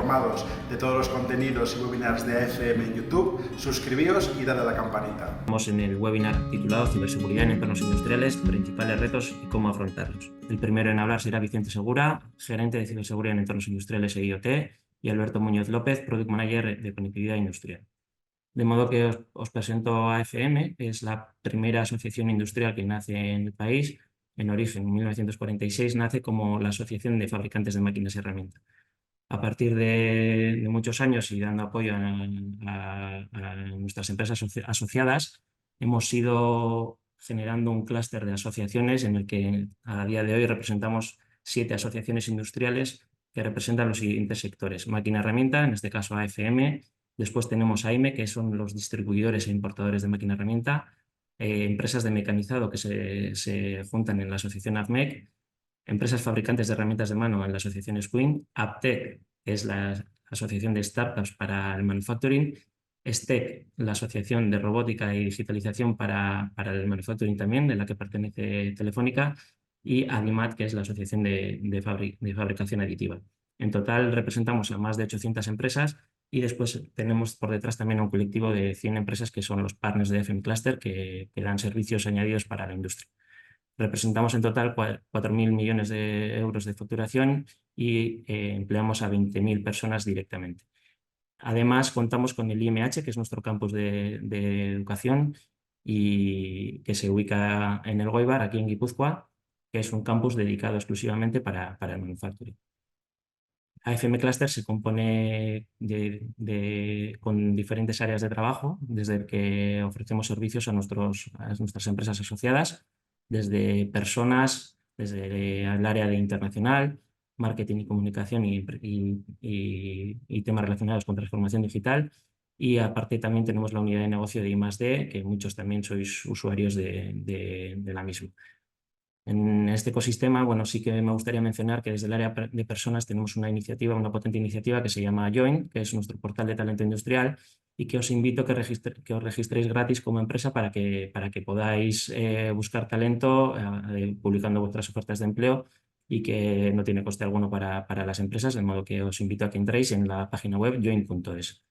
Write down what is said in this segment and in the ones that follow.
informados de todos los contenidos y webinars de AFM en YouTube, suscribíos y dale a la campanita. Estamos en el webinar titulado Ciberseguridad en entornos industriales, principales retos y cómo afrontarlos. El primero en hablar será Vicente Segura, gerente de ciberseguridad en entornos industriales e IoT, y Alberto Muñoz López, Product Manager de conectividad industrial. De modo que os presento a AFM, que es la primera asociación industrial que nace en el país. En origen, en 1946, nace como la Asociación de Fabricantes de Máquinas y Herramientas. A partir de muchos años y dando apoyo a nuestras empresas asociadas, hemos ido generando un clúster de asociaciones en el que a día de hoy representamos 7 asociaciones industriales que representan los siguientes sectores: máquina-herramienta, en este caso AFM. Después tenemos AIME, que son los distribuidores e importadores de máquina-herramienta, empresas de mecanizado que se juntan en la asociación AFMEC, empresas fabricantes de herramientas de mano en la asociación Squin, APTEC, que es la asociación de startups para el manufacturing, STEC, la asociación de robótica y digitalización para el manufacturing también, de la que pertenece Telefónica, y ADIMAT, que es la asociación de fabricación aditiva. En total representamos a más de 800 empresas y después tenemos por detrás también un colectivo de 100 empresas que son los partners de FM Cluster que dan servicios añadidos para la industria. Representamos en total 4.000 millones de euros de facturación y empleamos a 20.000 personas directamente. Además, contamos con el IMH, que es nuestro campus de educación y que se ubica en el Goibar, aquí en Guipúzcoa, que es un campus dedicado exclusivamente para el manufacturing. AFM Cluster se compone con diferentes áreas de trabajo, desde el que ofrecemos servicios a nuestras empresas asociadas, desde personas, desde el área de internacional, marketing y comunicación y temas relacionados con transformación digital. Y aparte también tenemos la unidad de negocio de I+D, que muchos también sois usuarios de la misma. En este ecosistema, bueno, sí que me gustaría mencionar que desde el área de personas tenemos una iniciativa, una potente iniciativa que se llama Join, que es nuestro portal de talento industrial y que os invito a que os registréis gratis como empresa para que podáis buscar talento publicando vuestras ofertas de empleo y que no tiene coste alguno para las empresas, de modo que os invito a que entréis en la página web join.es.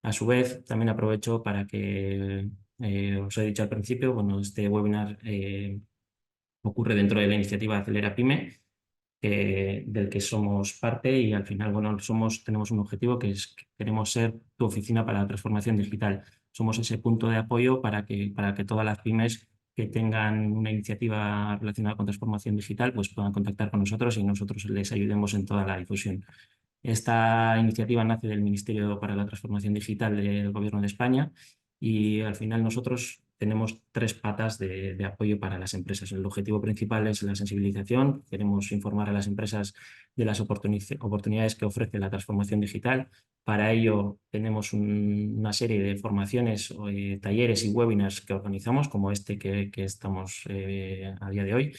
A su vez, también aprovecho para que os he dicho al principio, bueno, este webinar ocurre dentro de la iniciativa Acelera Pyme, del que somos parte y al final, bueno, tenemos un objetivo que es que queremos ser tu oficina para la transformación digital. Somos ese punto de apoyo para que todas las pymes que tengan una iniciativa relacionada con transformación digital pues puedan contactar con nosotros y nosotros les ayudemos en toda la difusión. Esta iniciativa nace del Ministerio para la Transformación Digital del Gobierno de España y al final nosotros tenemos 3 patas de apoyo para las empresas. El objetivo principal es la sensibilización. Queremos informar a las empresas de las oportunidades que ofrece la transformación digital. Para ello tenemos una serie de formaciones, talleres y webinars que organizamos, como este que estamos a día de hoy.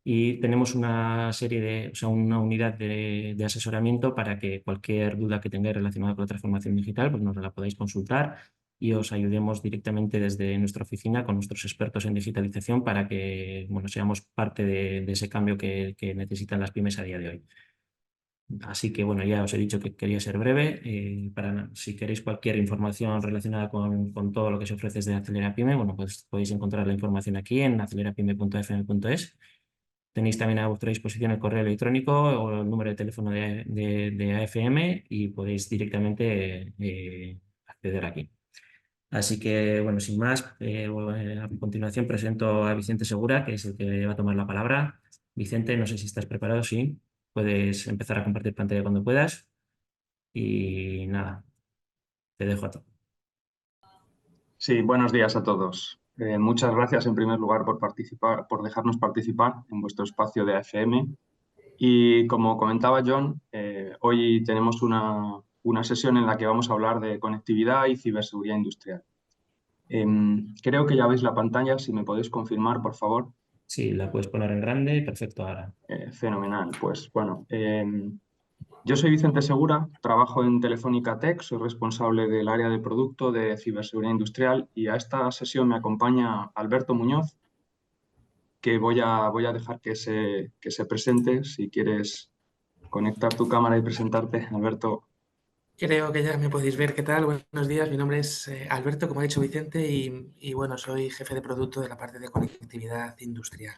Y tenemos una unidad de asesoramiento para que cualquier duda que tengáis relacionada con la transformación digital, pues nos la podáis consultar y os ayudemos directamente desde nuestra oficina con nuestros expertos en digitalización para que, bueno, seamos parte de ese cambio que necesitan las pymes a día de hoy. Así que, bueno, ya os he dicho que quería ser breve. Si queréis cualquier información relacionada con todo lo que se ofrece desde Acelera Pyme, bueno, pues podéis encontrar la información aquí en acelerapyme.fm.es. Tenéis también a vuestra disposición el correo electrónico o el número de teléfono de AFM y podéis directamente acceder aquí. Así que, bueno, sin más, a continuación presento a Vicente Segura, que es el que va a tomar la palabra. Vicente, no sé si estás preparado, sí. Puedes empezar a compartir pantalla cuando puedas. Y nada, te dejo a todo. Sí, buenos días a todos. Muchas gracias en primer lugar por participar, por dejarnos participar en vuestro espacio de AFM. Y como comentaba John, hoy tenemos una sesión en la que vamos a hablar de conectividad y ciberseguridad industrial. Creo que ya veis la pantalla, si me podéis confirmar, por favor. Sí, la puedes poner en grande, perfecto ahora. Fenomenal. Pues bueno, yo soy Vicente Segura, trabajo en Telefónica Tech, soy responsable del área de producto de ciberseguridad industrial y a esta sesión me acompaña Alberto Muñoz, que voy a dejar que se presente. Si quieres conectar tu cámara y presentarte, Alberto. Creo que ya me podéis ver. ¿Qué tal? Buenos días. Mi nombre es Alberto, como ha dicho Vicente, y bueno, soy jefe de producto de la parte de conectividad industrial.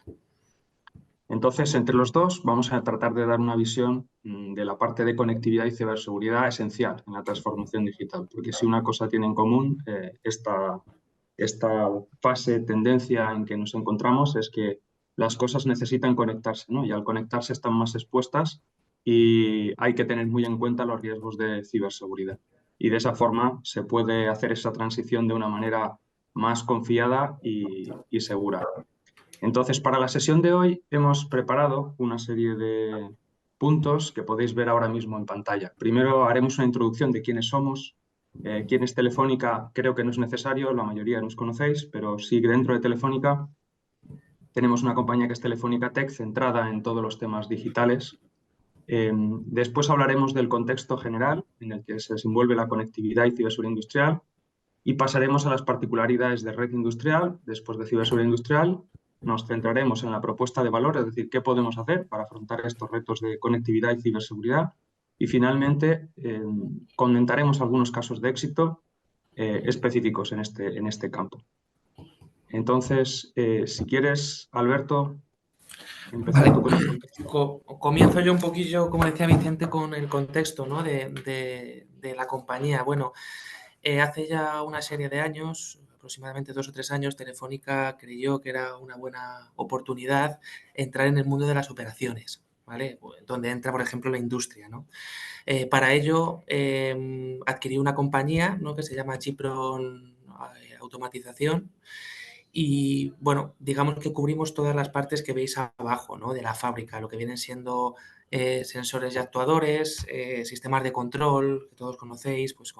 Entonces, entre los dos vamos a tratar de dar una visión de la parte de conectividad y ciberseguridad esencial en la transformación digital, porque si una cosa tiene en común esta fase, tendencia en que nos encontramos es que las cosas necesitan conectarse, ¿no? Y al conectarse están más expuestas y hay que tener muy en cuenta los riesgos de ciberseguridad. Y de esa forma se puede hacer esa transición de una manera más confiada y segura. Entonces, para la sesión de hoy hemos preparado una serie de puntos que podéis ver ahora mismo en pantalla. Primero haremos una introducción de quiénes somos. Quién es Telefónica creo que no es necesario, la mayoría nos conocéis, pero sí que dentro de Telefónica tenemos una compañía que es Telefónica Tech, centrada en todos los temas digitales. Después hablaremos del contexto general en el que se desenvuelve la conectividad y ciberseguridad industrial y pasaremos a las particularidades de red industrial, después de ciberseguridad industrial. Nos centraremos en la propuesta de valor, es decir, qué podemos hacer para afrontar estos retos de conectividad y ciberseguridad. Y finalmente, comentaremos algunos casos de éxito específicos en este campo. Entonces, si quieres, Alberto, empezar Vale, tú con el contexto. comienzo yo un poquillo, como decía Vicente, con el contexto, ¿no? de la compañía. Bueno, hace ya una serie de años, aproximadamente 2 o 3 años, Telefónica creyó que era una buena oportunidad entrar en el mundo de las operaciones, ¿vale? Donde entra, por ejemplo, la industria, ¿no? Para ello, adquirí una compañía, ¿no? Que se llama Chipron Automatización. Y bueno, digamos que cubrimos todas las partes que veis abajo, ¿no? De la fábrica, lo que vienen siendo sensores y actuadores, sistemas de control, que todos conocéis, pues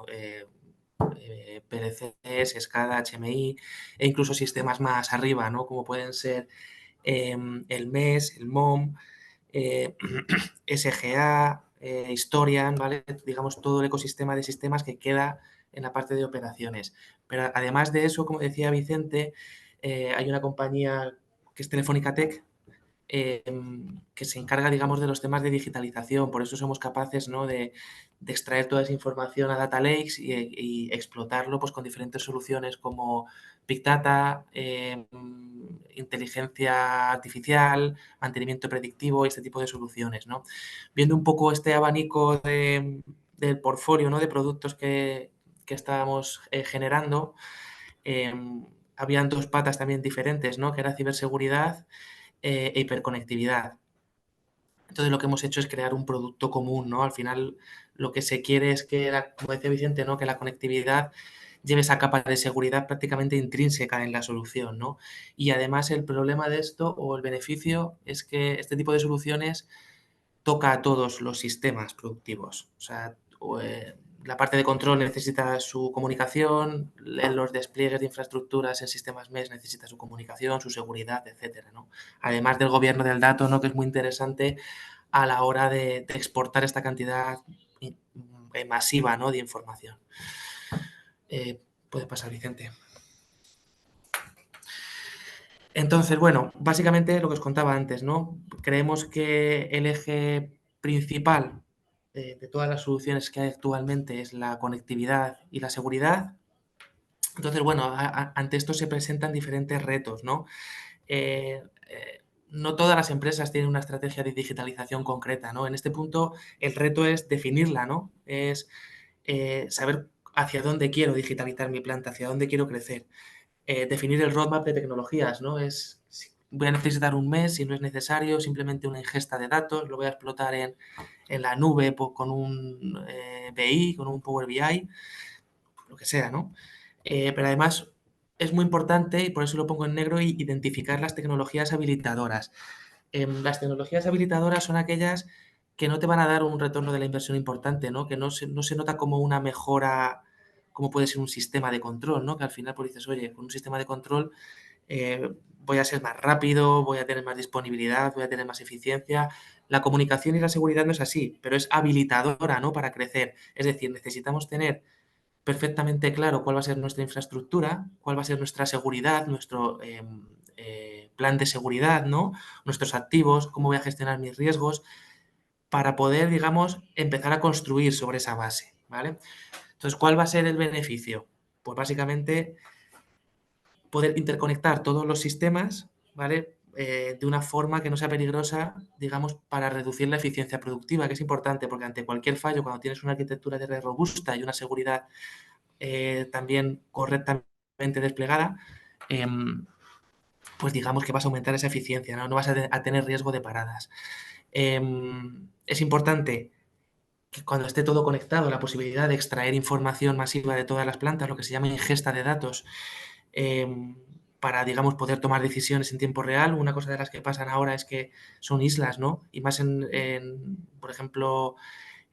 PLCs, SCADA, HMI, e incluso sistemas más arriba, ¿no? Como pueden ser el MES, el MOM, SGA, Historian, ¿vale? Digamos todo el ecosistema de sistemas que queda en la parte de operaciones. Pero además de eso, como decía Vicente, hay una compañía que es Telefónica Tech, que se encarga, digamos, de los temas de digitalización. Por eso somos capaces, ¿no? de extraer toda esa información a Data Lakes y explotarlo pues, con diferentes soluciones como Big Data, inteligencia artificial, mantenimiento predictivo y este tipo de soluciones, ¿no? Viendo un poco este abanico del portfolio, ¿no? de productos que estábamos generando, habían 2 patas también diferentes, ¿no? Que era ciberseguridad e hiperconectividad. Entonces lo que hemos hecho es crear un producto común, ¿no? Al final lo que se quiere es que, como decía Vicente, ¿no? Que la conectividad lleve esa capa de seguridad prácticamente intrínseca en la solución, ¿no? Y además el problema de esto o el beneficio es que este tipo de soluciones toca a todos los sistemas productivos. O sea, la parte de control necesita su comunicación, los despliegues de infraestructuras en sistemas MES necesita su comunicación, su seguridad, etcétera, ¿no? Además del gobierno del dato, ¿no? Que es muy interesante a la hora de exportar esta cantidad masiva, ¿no? de información. Puede pasar, Vicente. Entonces, bueno, básicamente lo que os contaba antes, ¿no? Creemos que el eje principal de todas las soluciones que hay actualmente es la conectividad y la seguridad. Entonces, bueno, ante esto se presentan diferentes retos, ¿no? No todas las empresas tienen una estrategia de digitalización concreta, ¿no? En este punto, el reto es definirla, ¿no? Es saber hacia dónde quiero digitalizar mi planta, hacia dónde quiero crecer. Definir el roadmap de tecnologías, ¿no? Es, voy a necesitar un mes, si no es necesario, simplemente una ingesta de datos, lo voy a explotar en la nube con un BI, con un Power BI, lo que sea, ¿no? Pero además es muy importante, y por eso lo pongo en negro, identificar las tecnologías habilitadoras. Las tecnologías habilitadoras son aquellas que no te van a dar un retorno de la inversión importante, ¿no? Que no se nota como una mejora, como puede ser un sistema de control, ¿no? Que al final pues dices, oye, con un sistema de control voy a ser más rápido, voy a tener más disponibilidad, voy a tener más eficiencia. La comunicación y la seguridad no es así, pero es habilitadora, ¿no? Para crecer. Es decir, necesitamos tener perfectamente claro cuál va a ser nuestra infraestructura, cuál va a ser nuestra seguridad, nuestro plan de seguridad, ¿no? Nuestros activos, cómo voy a gestionar mis riesgos, para poder, digamos, empezar a construir sobre esa base, ¿vale? Entonces, ¿cuál va a ser el beneficio? Pues básicamente poder interconectar todos los sistemas, ¿vale? De una forma que no sea peligrosa, digamos, para reducir la eficiencia productiva, que es importante, porque ante cualquier fallo, cuando tienes una arquitectura de red robusta y una seguridad también correctamente desplegada, pues digamos que vas a aumentar esa eficiencia, ¿no? No vas a tener riesgo de paradas. Es importante que cuando esté todo conectado, la posibilidad de extraer información masiva de todas las plantas, lo que se llama ingesta de datos, para, digamos, poder tomar decisiones en tiempo real. Una cosa de las que pasan ahora es que son islas, ¿no? Y más por ejemplo,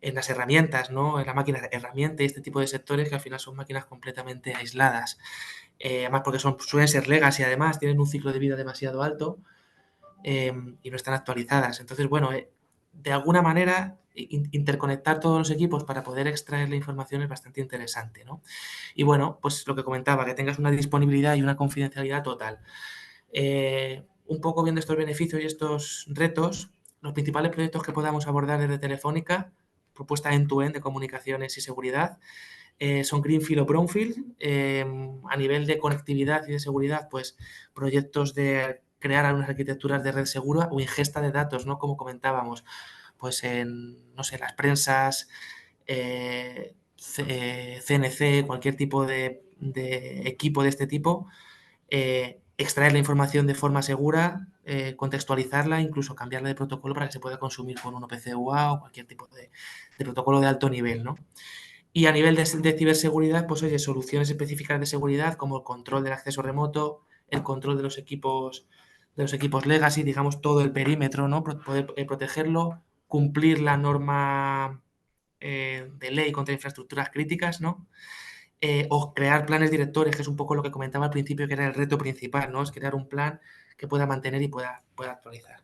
en las herramientas, ¿no? En la máquina herramienta y este tipo de sectores que al final son máquinas completamente aisladas. Además porque suelen ser legacy y además tienen un ciclo de vida demasiado alto y no están actualizadas. Entonces, bueno, de alguna manera interconectar todos los equipos para poder extraer la información es bastante interesante, ¿no? Y bueno, pues lo que comentaba, que tengas una disponibilidad y una confidencialidad total. Un poco viendo estos beneficios y estos retos, los principales proyectos que podamos abordar desde Telefónica, propuesta end-to-end de comunicaciones y seguridad, son Greenfield o Brownfield. A nivel de conectividad y de seguridad, pues proyectos de crear unas arquitecturas de red segura o ingesta de datos, ¿no? Como comentábamos, pues en, no sé, las prensas, CNC, cualquier tipo de equipo de este tipo, extraer la información de forma segura, contextualizarla, incluso cambiarla de protocolo para que se pueda consumir con un OPC-UA o cualquier tipo de protocolo de alto nivel, ¿no? Y a nivel de ciberseguridad, pues oye, soluciones específicas de seguridad como el control del acceso remoto, el control de los equipos legacy, digamos todo el perímetro, ¿no? Poder protegerlo, cumplir la norma de ley contra infraestructuras críticas, ¿no? O crear planes directores, que es un poco lo que comentaba al principio, que era el reto principal, ¿no? Es crear un plan que pueda mantener y pueda actualizar.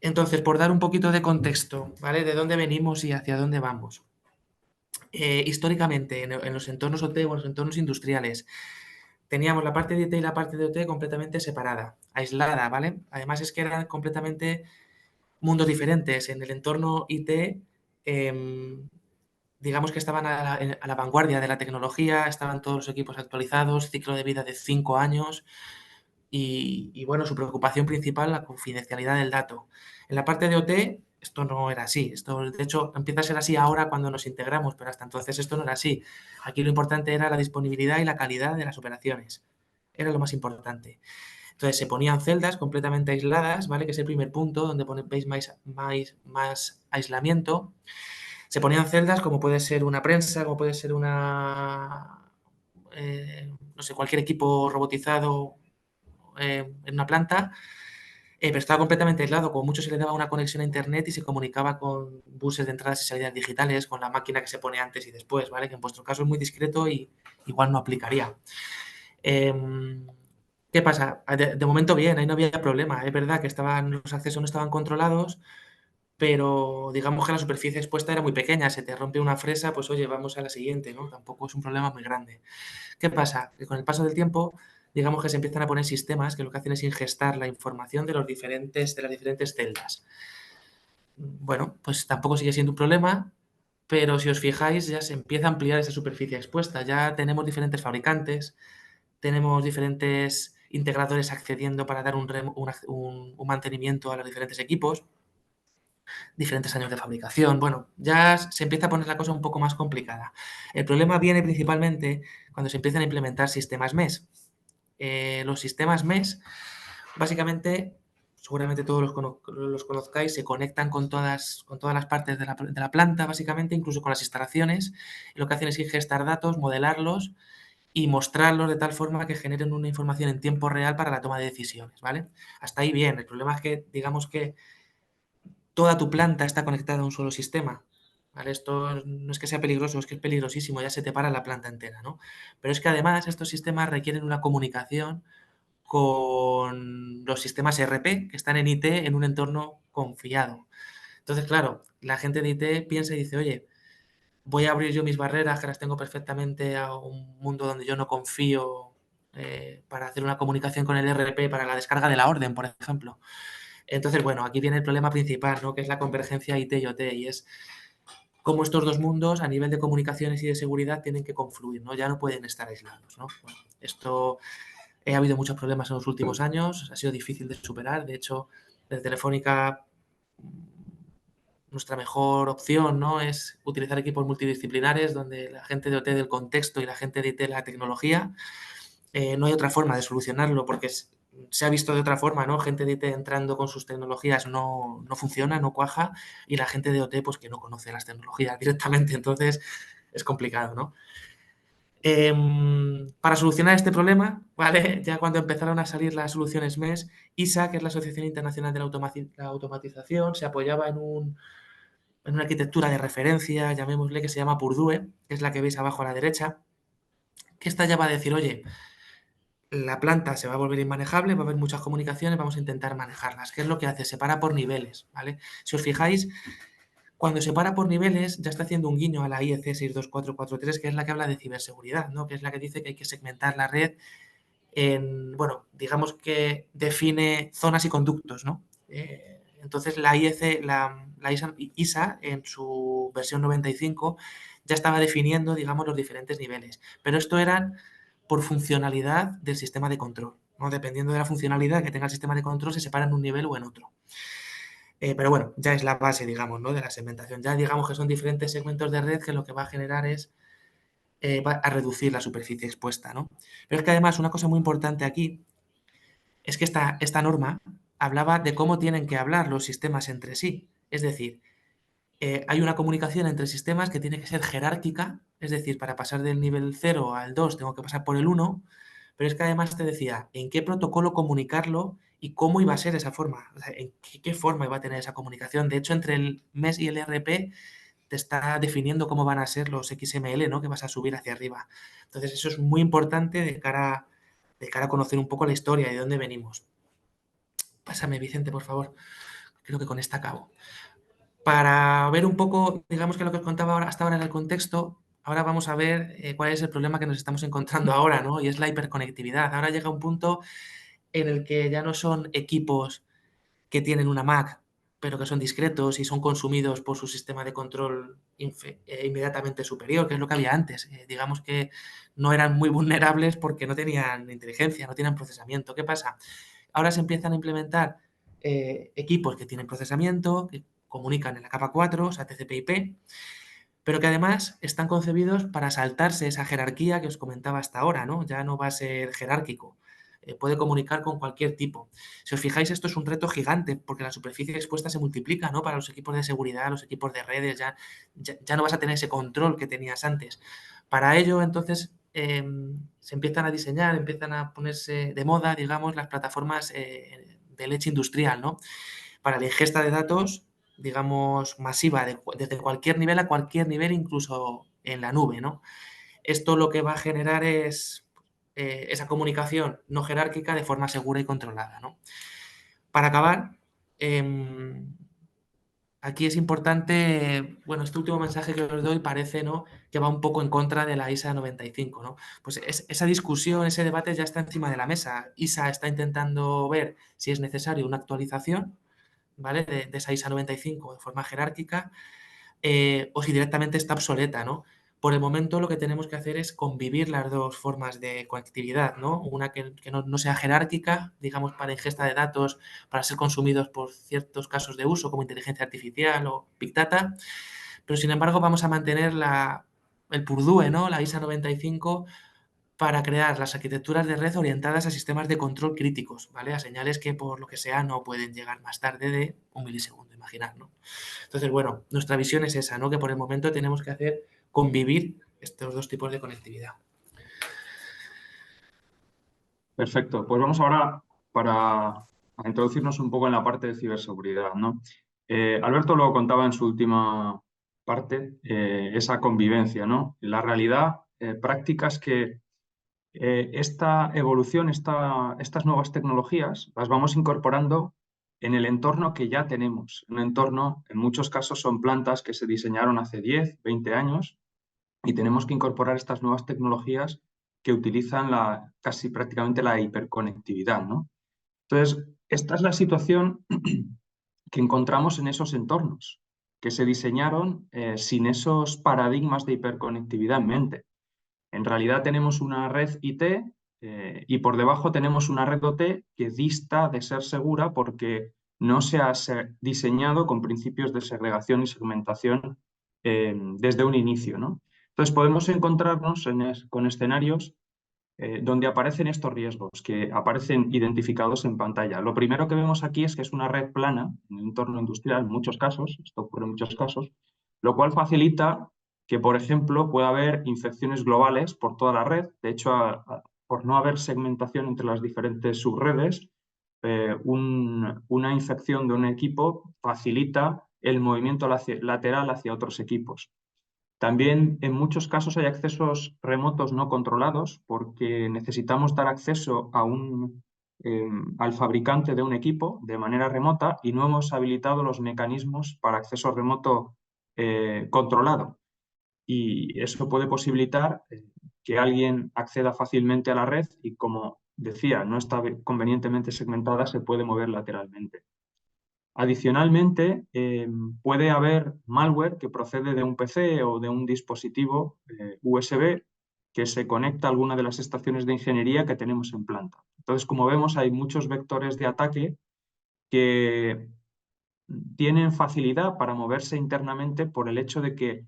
Entonces, por dar un poquito de contexto, ¿vale? De dónde venimos y hacia dónde vamos. Históricamente, en los entornos OT o en los entornos industriales, teníamos la parte de IT y la parte de OT completamente separada, aislada, ¿vale? Además es que eran completamente mundos diferentes. En el entorno IT, digamos que estaban a la vanguardia de la tecnología, estaban todos los equipos actualizados, ciclo de vida de 5 años y, bueno, su preocupación principal, la confidencialidad del dato. En la parte de OT, esto no era así. Esto, de hecho, empieza a ser así ahora cuando nos integramos, pero hasta entonces esto no era así. Aquí lo importante era la disponibilidad y la calidad de las operaciones. Era lo más importante. Entonces se ponían celdas completamente aisladas, ¿vale? Que es el primer punto donde veis más aislamiento. Se ponían celdas como puede ser una prensa, como puede ser no sé, cualquier equipo robotizado en una planta, pero estaba completamente aislado. Como mucho se le daba una conexión a internet y se comunicaba con buses de entradas y salidas digitales, con la máquina que se pone antes y después, ¿vale? Que en vuestro caso es muy discreto y igual no aplicaría. ¿Qué pasa? De momento bien, ahí no había problema. Es verdad que los accesos no estaban controlados, pero digamos que la superficie expuesta era muy pequeña. Se te rompe una fresa, pues oye, vamos a la siguiente, ¿no? Tampoco es un problema muy grande. ¿Qué pasa? Que con el paso del tiempo, digamos que se empiezan a poner sistemas que lo que hacen es ingestar la información de las diferentes celdas. Bueno, pues tampoco sigue siendo un problema, pero si os fijáis ya se empieza a ampliar esa superficie expuesta. Ya tenemos diferentes fabricantes, tenemos diferentes integradores accediendo para dar un mantenimiento a los diferentes equipos, diferentes años de fabricación. Bueno, ya se empieza a poner la cosa un poco más complicada. El problema viene principalmente cuando se empiezan a implementar sistemas MES. Los sistemas MES, básicamente, seguramente todos los conozcáis, se conectan con todas las partes de la planta, básicamente, incluso con las instalaciones. Y lo que hacen es ingestar datos, modelarlos y mostrarlos de tal forma que generen una información en tiempo real para la toma de decisiones, ¿vale? Hasta ahí bien. El problema es que, digamos que toda tu planta está conectada a un solo sistema, ¿vale? Esto no es que sea peligroso, es que es peligrosísimo, ya se te para la planta entera, ¿no? Pero es que además estos sistemas requieren una comunicación con los sistemas ERP que están en IT en un entorno confiado. Entonces, claro, la gente de IT piensa y dice, oye, voy a abrir yo mis barreras, que las tengo perfectamente, a un mundo donde yo no confío para hacer una comunicación con el ERP para la descarga de la orden, por ejemplo. Entonces, bueno, aquí viene el problema principal, ¿no? Que es la convergencia IT y OT, y es cómo estos dos mundos a nivel de comunicaciones y de seguridad tienen que confluir, ¿no? Ya no pueden estar aislados, ¿no? Bueno, esto ha habido muchos problemas en los últimos años, ha sido difícil de superar. De hecho, desde Telefónica nuestra mejor opción, ¿no?, es utilizar equipos multidisciplinares donde la gente de OT del contexto y la gente de IT de la tecnología. No hay otra forma de solucionarlo porque se ha visto de otra forma, ¿no? Gente de IT entrando con sus tecnologías no funciona, no cuaja, y la gente de OT pues que no conoce las tecnologías directamente, entonces es complicado, ¿no? Para solucionar este problema, ¿vale? Ya cuando empezaron a salir las soluciones MES, ISA, que es la Asociación Internacional de la Automatización, se apoyaba en una arquitectura de referencia, llamémosle, que se llama Purdue, que es la que veis abajo a la derecha, que esta ya va a decir, oye, la planta se va a volver inmanejable, va a haber muchas comunicaciones, vamos a intentar manejarlas. ¿Qué es lo que hace? Separa por niveles, ¿vale? Si os fijáis, cuando separa por niveles ya está haciendo un guiño a la IEC 62443, que es la que habla de ciberseguridad, ¿no? Que es la que dice que hay que segmentar la red en, bueno, digamos que define zonas y conductos, ¿no? Entonces la ISA en su versión 95 ya estaba definiendo, digamos, los diferentes niveles, pero esto eran por funcionalidad del sistema de control, ¿no? Dependiendo de la funcionalidad que tenga el sistema de control se separa en un nivel o en otro. Pero bueno, ya es la base, digamos, ¿no?, de la segmentación. Ya digamos que son diferentes segmentos de red que lo que va a generar es va a reducir la superficie expuesta, ¿no? Pero es que además una cosa muy importante aquí es que esta norma hablaba de cómo tienen que hablar los sistemas entre sí. Es decir, hay una comunicación entre sistemas que tiene que ser jerárquica, es decir, para pasar del nivel 0 al 2 tengo que pasar por el 1, pero es que además te decía en qué protocolo comunicarlo y cómo iba a ser esa forma, o sea, en qué forma iba a tener esa comunicación. De hecho, entre el MES y el ERP te está definiendo cómo van a ser los XML, ¿no?, que vas a subir hacia arriba. Entonces, eso es muy importante de cara a conocer un poco la historia y de dónde venimos. Pásame, Vicente, por favor. Creo que con esta acabo. Para ver un poco, digamos que lo que os contaba hasta ahora en el contexto, ahora vamos a ver cuál es el problema que nos estamos encontrando ahora, ¿no? Y es la hiperconectividad. Ahora llega un punto en el que ya no son equipos que tienen una Mac, pero que son discretos y son consumidos por su sistema de control inmediatamente superior, que es lo que había antes. Digamos que no eran muy vulnerables porque no tenían inteligencia, no tenían procesamiento. ¿Qué pasa? Ahora se empiezan a implementar equipos que tienen procesamiento, que comunican en la capa 4, o sea, TCP/IP, pero que además están concebidos para saltarse esa jerarquía que os comentaba hasta ahora, ¿no? Ya no va a ser jerárquico. Puede comunicar con cualquier tipo. Si os fijáis, esto es un reto gigante porque la superficie expuesta se multiplica, ¿no? Para los equipos de seguridad, los equipos de redes, ya no vas a tener ese control que tenías antes. Para ello, entonces, se empiezan a diseñar, empiezan a ponerse de moda, digamos, las plataformas de leche industrial, ¿no? Para la ingesta de datos, digamos, masiva, desde cualquier nivel a cualquier nivel, incluso en la nube, ¿no? Esto lo que va a generar es esa comunicación no jerárquica de forma segura y controlada, ¿no? Para acabar, aquí es importante, bueno, este último mensaje que os doy parece, ¿no?, que va un poco en contra de la ISA 95, ¿no? Pues esa discusión, ese debate ya está encima de la mesa. ISA está intentando ver si es necesario una actualización, ¿vale?, de esa ISA 95 de forma jerárquica, o si directamente está obsoleta, ¿no? Por el momento lo que tenemos que hacer es convivir las dos formas de conectividad, ¿no? Una que no sea jerárquica, digamos, para ingesta de datos, para ser consumidos por ciertos casos de uso, como inteligencia artificial o Big Data, pero sin embargo vamos a mantener el Purdue, ¿no?, la ISA 95, para crear las arquitecturas de red orientadas a sistemas de control críticos, ¿vale? A señales que por lo que sea no pueden llegar más tarde de un milisegundo, imaginar, ¿no? Entonces, bueno, nuestra visión es esa, ¿no?, que por el momento tenemos que hacer convivir estos dos tipos de conectividad. Perfecto. Pues vamos ahora a introducirnos un poco en la parte de ciberseguridad, ¿no? Alberto lo contaba en su última parte, esa convivencia, ¿no? La realidad práctica es que esta evolución, estas nuevas tecnologías, las vamos incorporando en el entorno que ya tenemos. Un entorno, en muchos casos, son plantas que se diseñaron hace 10, 20 años y tenemos que incorporar estas nuevas tecnologías que utilizan casi prácticamente la hiperconectividad, ¿no? Entonces, esta es la situación que encontramos en esos entornos, que se diseñaron sin esos paradigmas de hiperconectividad en mente. En realidad tenemos una red IT y por debajo tenemos una red OT que dista de ser segura porque no se ha diseñado con principios de segregación y segmentación desde un inicio, ¿no? Entonces podemos encontrarnos con escenarios donde aparecen estos riesgos que aparecen identificados en pantalla. Lo primero que vemos aquí es que es una red plana en el entorno industrial, en muchos casos, esto ocurre en muchos casos, lo cual facilita que, por ejemplo, pueda haber infecciones globales por toda la red. De hecho, por no haber segmentación entre las diferentes subredes, una infección de un equipo facilita el movimiento lateral hacia otros equipos. También en muchos casos hay accesos remotos no controlados porque necesitamos dar acceso al fabricante de un equipo de manera remota y no hemos habilitado los mecanismos para acceso remoto controlado. Y eso puede posibilitar que alguien acceda fácilmente a la red y, como decía, no está convenientemente segmentada, se puede mover lateralmente. Adicionalmente, puede haber malware que procede de un PC o de un dispositivo USB que se conecta a alguna de las estaciones de ingeniería que tenemos en planta. Entonces, como vemos, hay muchos vectores de ataque que tienen facilidad para moverse internamente por el hecho de que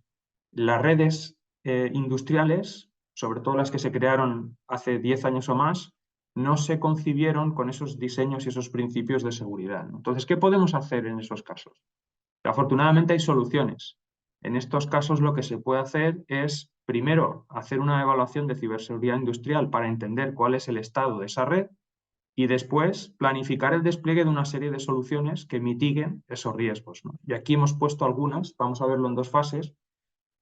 las redes industriales, sobre todo las que se crearon hace 10 años o más, no se concibieron con esos diseños y esos principios de seguridad, ¿no? Entonces, ¿qué podemos hacer en esos casos? Afortunadamente hay soluciones. En estos casos lo que se puede hacer es, primero, hacer una evaluación de ciberseguridad industrial para entender cuál es el estado de esa red y después planificar el despliegue de una serie de soluciones que mitiguen esos riesgos, ¿no? Y aquí hemos puesto algunas, vamos a verlo en dos fases.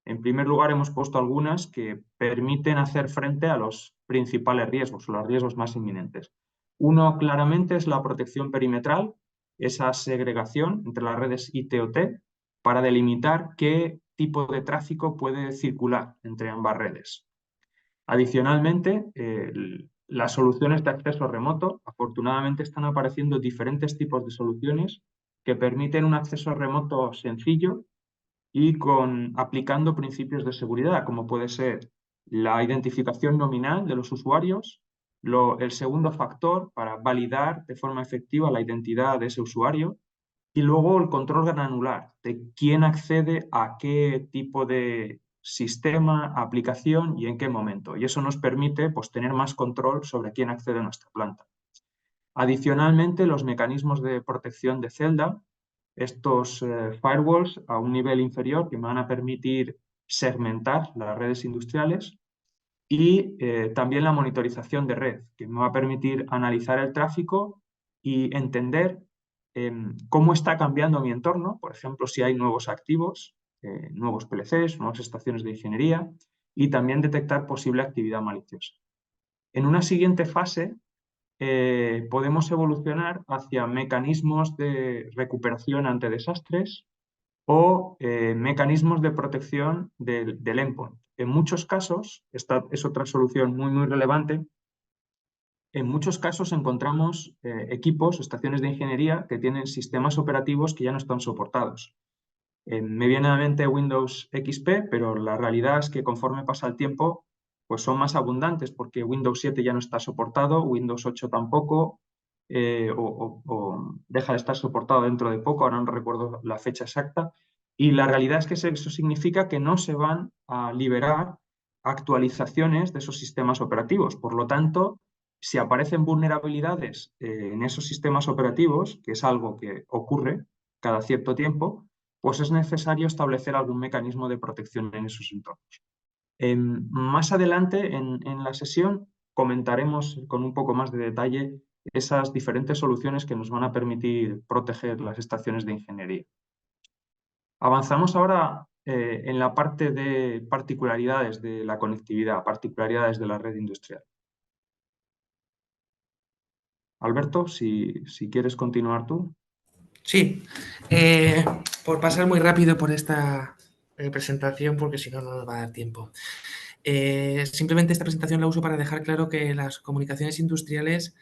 En primer lugar, hemos puesto algunas que permiten hacer frente a los principales riesgos, o los riesgos más inminentes. Uno claramente es la protección perimetral, esa segregación entre las redes IT-OT para delimitar qué tipo de tráfico puede circular entre ambas redes. Adicionalmente, las soluciones de acceso remoto, afortunadamente están apareciendo diferentes tipos de soluciones que permiten un acceso remoto sencillo y aplicando principios de seguridad, como puede ser la identificación nominal de los usuarios, el segundo factor para validar de forma efectiva la identidad de ese usuario y luego el control granular de quién accede a qué tipo de sistema, aplicación y en qué momento. Y eso nos permite, pues, tener más control sobre quién accede a nuestra planta. Adicionalmente, los mecanismos de protección de celda, estos firewalls a un nivel inferior que me van a permitir segmentar las redes industriales y también la monitorización de red, que me va a permitir analizar el tráfico y entender cómo está cambiando mi entorno, por ejemplo, si hay nuevos activos, nuevos PLCs, nuevas estaciones de ingeniería y también detectar posible actividad maliciosa. En una siguiente fase, podemos evolucionar hacia mecanismos de recuperación ante desastres o mecanismos de protección del endpoint. En muchos casos, esta es otra solución muy relevante, en muchos casos encontramos equipos, estaciones de ingeniería que tienen sistemas operativos que ya no están soportados. Me viene a la mente Windows XP, pero la realidad es que conforme pasa el tiempo, pues son más abundantes porque Windows 7 ya no está soportado, Windows 8 tampoco, o deja de estar soportado dentro de poco, ahora no recuerdo la fecha exacta. Y la realidad es que eso significa que no se van a liberar actualizaciones de esos sistemas operativos. Por lo tanto, si aparecen vulnerabilidades en esos sistemas operativos, que es algo que ocurre cada cierto tiempo, pues es necesario establecer algún mecanismo de protección en esos entornos. Más adelante en la sesión comentaremos con un poco más de detalle esas diferentes soluciones que nos van a permitir proteger las estaciones de ingeniería. Avanzamos ahora en la parte de particularidades de la conectividad, particularidades de la red industrial. Alberto, si quieres continuar tú. Sí, por pasar muy rápido por esta presentación, porque si no, no nos va a dar tiempo. Simplemente esta presentación la uso para dejar claro que las comunicaciones industriales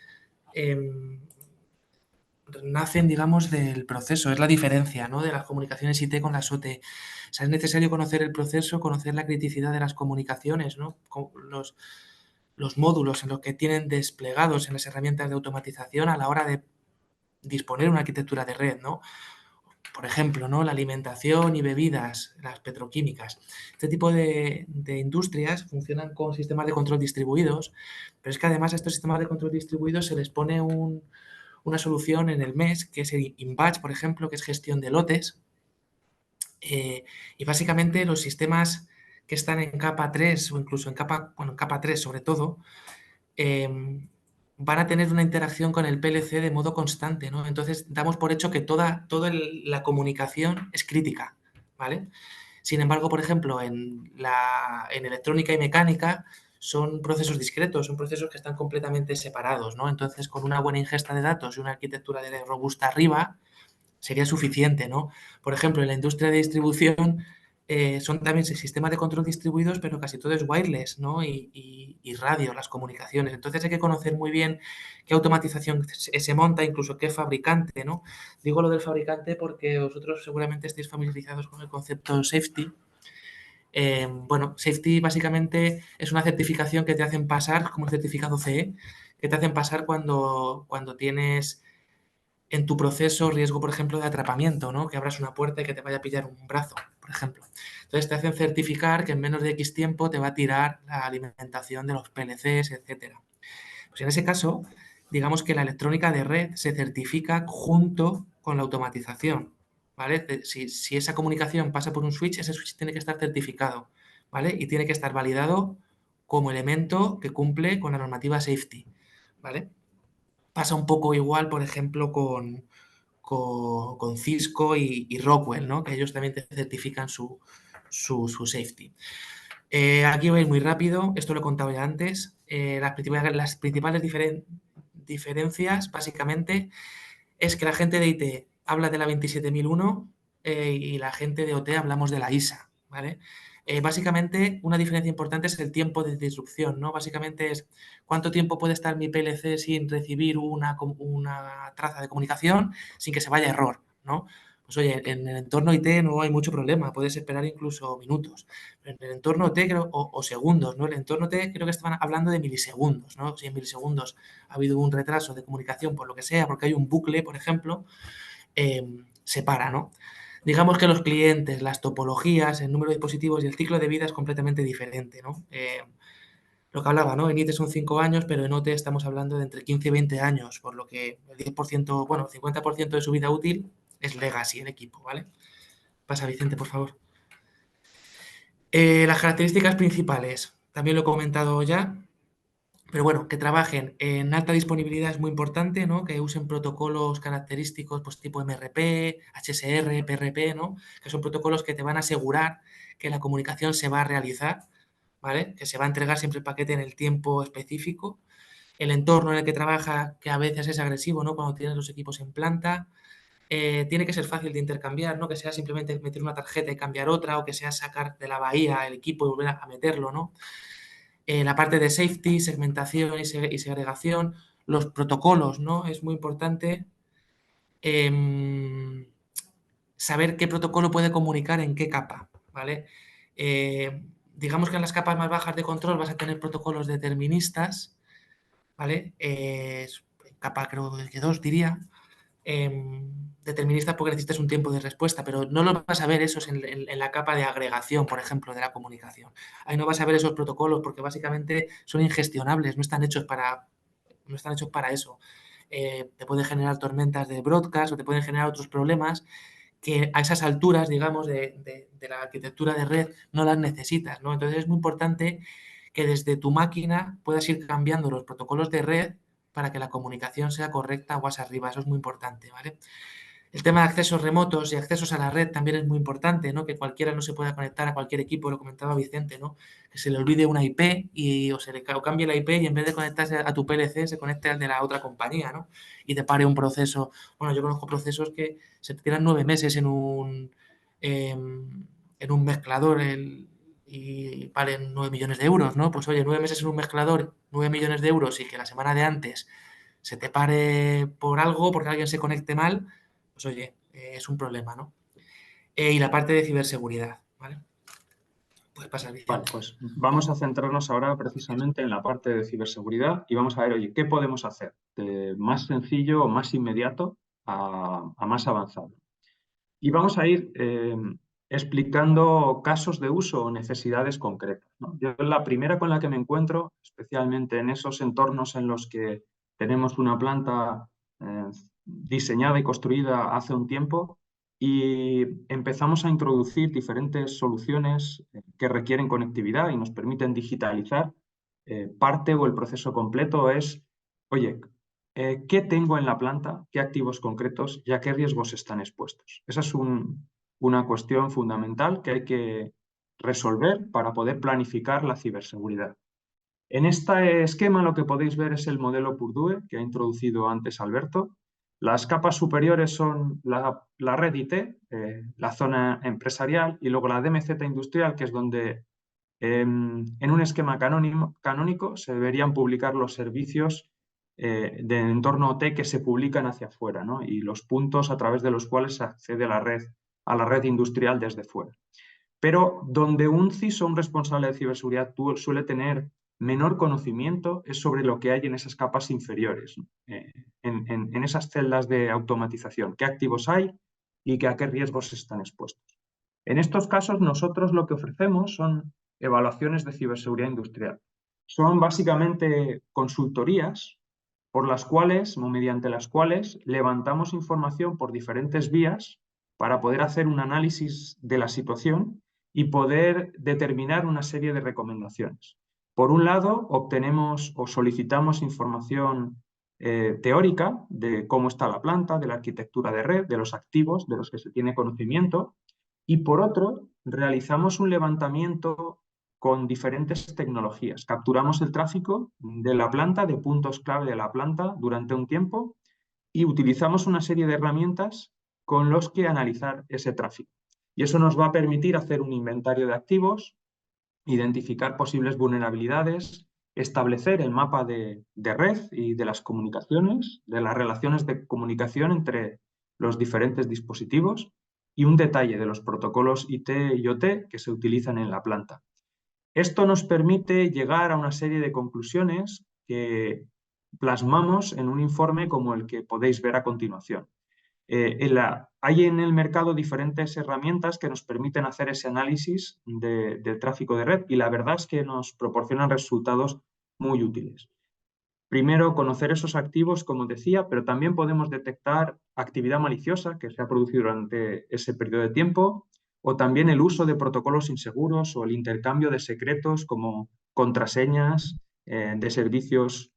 nacen, digamos, del proceso. Es la diferencia, ¿no?, de las comunicaciones IT con las OT. O sea, es necesario conocer el proceso, conocer la criticidad de las comunicaciones, ¿no?, los módulos en los que tienen desplegados en las herramientas de automatización a la hora de disponer una arquitectura de red, ¿no? Por ejemplo, ¿no?, la alimentación y bebidas, las petroquímicas. Este tipo de industrias funcionan con sistemas de control distribuidos, pero es que además a estos sistemas de control distribuidos se les pone una solución en el MES, que es el InBatch, por ejemplo, que es gestión de lotes. Y básicamente los sistemas que están en capa 3 o incluso en capa 3 sobre todo, van a tener una interacción con el PLC de modo constante, ¿no? Entonces damos por hecho que toda la comunicación es crítica, ¿vale? Sin embargo, por ejemplo, en electrónica y mecánica son procesos discretos, son procesos que están completamente separados, ¿no? Entonces, con una buena ingesta de datos y una arquitectura de red robusta arriba, sería suficiente, ¿no? Por ejemplo, en la industria de distribución son también sistemas de control distribuidos, pero casi todo es wireless, ¿no? Y radio, las comunicaciones. Entonces hay que conocer muy bien qué automatización se monta, incluso qué fabricante, ¿no? Digo lo del fabricante porque vosotros seguramente estáis familiarizados con el concepto safety. Bueno, safety básicamente es una certificación que te hacen pasar, como el certificado CE, que te hacen pasar cuando tienes en tu proceso riesgo, por ejemplo, de atrapamiento, ¿no? Que abras una puerta y que te vaya a pillar un brazo, por ejemplo. Entonces te hacen certificar que en menos de X tiempo te va a tirar la alimentación de los PLCs, etcétera. Pues en ese caso, digamos que la electrónica de red se certifica junto con la automatización, ¿vale? Si esa comunicación pasa por un switch, ese switch tiene que estar certificado, ¿vale? Y tiene que estar validado como elemento que cumple con la normativa safety, ¿vale? Pasa un poco igual, por ejemplo, con Cisco y Rockwell, ¿no?, que ellos también te certifican su safety. Aquí voy a ir muy rápido, esto lo he contado ya antes. Las principales diferencias, básicamente, es que la gente de IT habla de la 27001 y la gente de OT hablamos de la ISA, ¿vale? Básicamente, una diferencia importante es el tiempo de disrupción, ¿no? Básicamente es cuánto tiempo puede estar mi PLC sin recibir una traza de comunicación sin que se vaya a error, ¿no? Pues oye, en el entorno IT no hay mucho problema, puedes esperar incluso minutos. Pero en el entorno OT o segundos, ¿no? El entorno OT creo que estaban hablando de milisegundos, ¿no? Si en milisegundos ha habido un retraso de comunicación por lo que sea, porque hay un bucle, por ejemplo, se para, ¿no? Digamos que los clientes, las topologías, el número de dispositivos y el ciclo de vida es completamente diferente, ¿no? Lo que hablaba, ¿no? En IT son 5 años, pero en OT estamos hablando de entre 15 y 20 años, por lo que el 10%, bueno, 50% de su vida útil es legacy el equipo, ¿vale? Pasa, Vicente, por favor. Las características principales, también lo he comentado ya, pero bueno, que trabajen en alta disponibilidad es muy importante, ¿no? Que usen protocolos característicos, pues tipo MRP, HSR, PRP, ¿no? Que son protocolos que te van a asegurar que la comunicación se va a realizar, ¿vale? Que se va a entregar siempre el paquete en el tiempo específico. El entorno en el que trabaja, que a veces es agresivo, ¿no? Cuando tienes los equipos en planta. Tiene que ser fácil de intercambiar, ¿no? Que sea simplemente meter una tarjeta y cambiar otra, o que sea sacar de la bahía el equipo y volver a meterlo, ¿no? La parte de safety, segmentación y segregación, los protocolos, ¿no? Es muy importante saber qué protocolo puede comunicar en qué capa, ¿vale? Digamos que en las capas más bajas de control vas a tener protocolos deterministas, ¿vale? Capa creo que 2 diría. Deterministas porque necesitas un tiempo de respuesta, pero no lo vas a ver esos en la capa de agregación, por ejemplo, de la comunicación. Ahí no vas a ver esos protocolos porque básicamente son ingestionables, no están hechos para eso. Te pueden generar tormentas de broadcast o te pueden generar otros problemas que a esas alturas, digamos, de la arquitectura de red no las necesitas, ¿no? Entonces es muy importante que desde tu máquina puedas ir cambiando los protocolos de red para que la comunicación sea correcta aguas arriba. Eso es muy importante, ¿vale? El tema de accesos remotos y accesos a la red también es muy importante, ¿no? Que cualquiera no se pueda conectar a cualquier equipo, lo comentaba Vicente, ¿no? Que se le olvide una IP o cambie la IP y en vez de conectarse a tu PLC se conecte al de la otra compañía, ¿no? Y te pare un proceso. Bueno, yo conozco procesos que se tiran 9 meses en un mezclador y valen 9 millones de euros, ¿no? Pues oye, 9 meses en un mezclador, 9 millones de euros y que la semana de antes se te pare por algo, porque alguien se conecte mal, pues oye, es un problema, ¿no? Y la parte de ciberseguridad, ¿vale? Puedes pasar, Vale, Vicente. pues vamos a centrarnos ahora precisamente en la parte de ciberseguridad y vamos a ver, oye, ¿qué podemos hacer de más sencillo o más inmediato a más avanzado? Y vamos a ir explicando casos de uso o necesidades concretas, ¿no? Yo la primera con la que me encuentro, especialmente en esos entornos en los que tenemos una planta eh, diseñada y construida hace un tiempo y empezamos a introducir diferentes soluciones que requieren conectividad y nos permiten digitalizar parte o el proceso completo es, oye, ¿qué tengo en la planta? ¿Qué activos concretos y a qué riesgos están expuestos? Esa es una cuestión fundamental que hay que resolver para poder planificar la ciberseguridad. En este esquema lo que podéis ver es el modelo Purdue que ha introducido antes Alberto. Las capas superiores son la red IT, la zona empresarial, y luego la DMZ industrial, que es donde en un esquema canónico se deberían publicar los servicios de entorno OT que se publican hacia afuera, ¿no? Y los puntos a través de los cuales se accede a la red industrial desde fuera. Pero donde un CISO, un responsable de ciberseguridad, suele tener menor conocimiento es sobre lo que hay en esas capas inferiores, ¿no? En esas celdas de automatización, qué activos hay y a qué riesgos están expuestos. En estos casos, nosotros lo que ofrecemos son evaluaciones de ciberseguridad industrial. Son básicamente consultorías por las cuales, o mediante las cuales, levantamos información por diferentes vías para poder hacer un análisis de la situación y poder determinar una serie de recomendaciones. Por un lado, obtenemos o solicitamos información teórica de cómo está la planta, de la arquitectura de red, de los activos de los que se tiene conocimiento, y por otro, realizamos un levantamiento con diferentes tecnologías. Capturamos el tráfico de la planta, de puntos clave de la planta durante un tiempo y utilizamos una serie de herramientas con los que analizar ese tráfico. Y eso nos va a permitir hacer un inventario de activos, identificar posibles vulnerabilidades, establecer el mapa de red y de las comunicaciones, de las relaciones de comunicación entre los diferentes dispositivos y un detalle de los protocolos IT y OT que se utilizan en la planta. Esto nos permite llegar a una serie de conclusiones que plasmamos en un informe como el que podéis ver a continuación. Hay en el mercado diferentes herramientas que nos permiten hacer ese análisis del tráfico de red y la verdad es que nos proporcionan resultados muy útiles. Primero, conocer esos activos, como decía, pero también podemos detectar actividad maliciosa que se ha producido durante ese periodo de tiempo, o también el uso de protocolos inseguros o el intercambio de secretos como contraseñas de servicios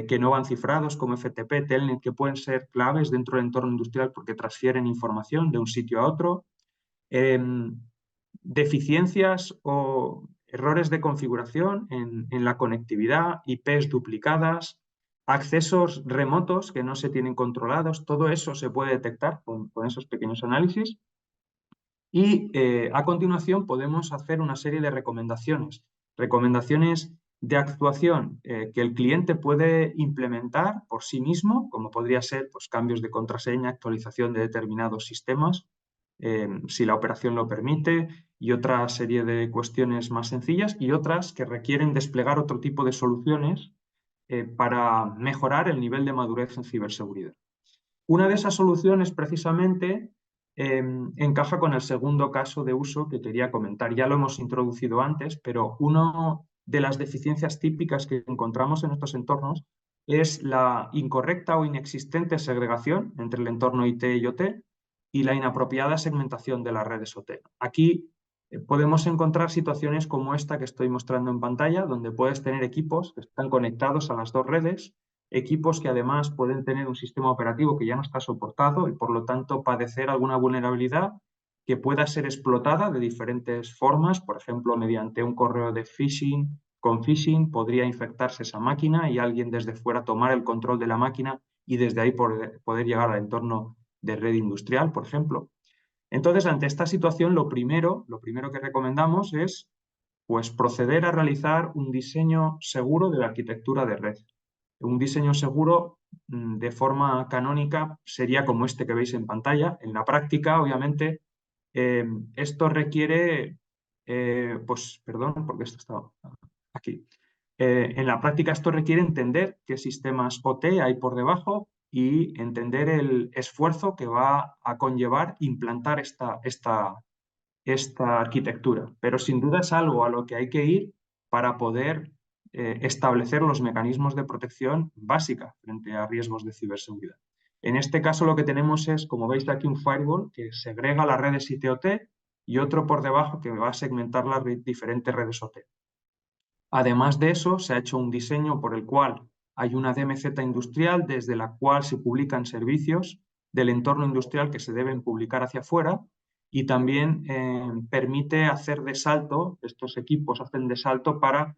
que no van cifrados como FTP, Telnet, que pueden ser claves dentro del entorno industrial porque transfieren información de un sitio a otro. Deficiencias o errores de configuración en la conectividad, IPs duplicadas, accesos remotos que no se tienen controlados, todo eso se puede detectar con esos pequeños análisis. Y a continuación podemos hacer una serie de recomendaciones de actuación que el cliente puede implementar por sí mismo, como podría ser pues, cambios de contraseña, actualización de determinados sistemas, si la operación lo permite, y otra serie de cuestiones más sencillas y otras que requieren desplegar otro tipo de soluciones para mejorar el nivel de madurez en ciberseguridad. Una de esas soluciones precisamente encaja con el segundo caso de uso que quería comentar. Ya lo hemos introducido antes, pero una de las deficiencias típicas que encontramos en estos entornos es la incorrecta o inexistente segregación entre el entorno IT y OT y la inapropiada segmentación de las redes OT. Aquí podemos encontrar situaciones como esta que estoy mostrando en pantalla, donde puedes tener equipos que están conectados a las dos redes, equipos que además pueden tener un sistema operativo que ya no está soportado y por lo tanto padecer alguna vulnerabilidad que pueda ser explotada de diferentes formas, por ejemplo, mediante un correo de phishing. Con phishing podría infectarse esa máquina y alguien desde fuera tomar el control de la máquina y desde ahí poder llegar al entorno de red industrial, por ejemplo. Entonces, ante esta situación, lo primero que recomendamos es pues, proceder a realizar un diseño seguro de la arquitectura de red. Un diseño seguro de forma canónica sería como este que veis en pantalla. En la práctica, obviamente, esto requiere, pues, perdón, porque esto está aquí. En la práctica esto requiere entender qué sistemas OT hay por debajo y entender el esfuerzo que va a conllevar implantar esta arquitectura. Pero sin duda es algo a lo que hay que ir para poder establecer los mecanismos de protección básica frente a riesgos de ciberseguridad. En este caso lo que tenemos es, como veis aquí, un firewall que segrega las redes IT-OT y otro por debajo que va a segmentar las diferentes redes OT. Además de eso, se ha hecho un diseño por el cual hay una DMZ industrial desde la cual se publican servicios del entorno industrial que se deben publicar hacia afuera y también permite hacer de salto, estos equipos hacen de salto para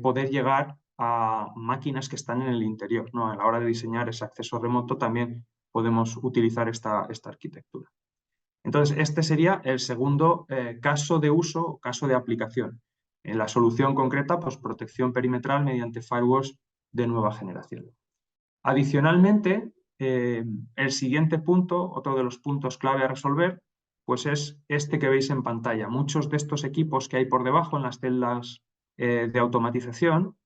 poder llegar a máquinas que están en el interior, ¿no? A la hora de diseñar ese acceso remoto también podemos utilizar esta arquitectura. Entonces, este sería el segundo caso de uso, caso de aplicación. En la solución concreta, pues protección perimetral mediante firewalls de nueva generación. Adicionalmente, el siguiente punto, otro de los puntos clave a resolver, pues es este que veis en pantalla. Muchos de estos equipos que hay por debajo en las celdas de automatización,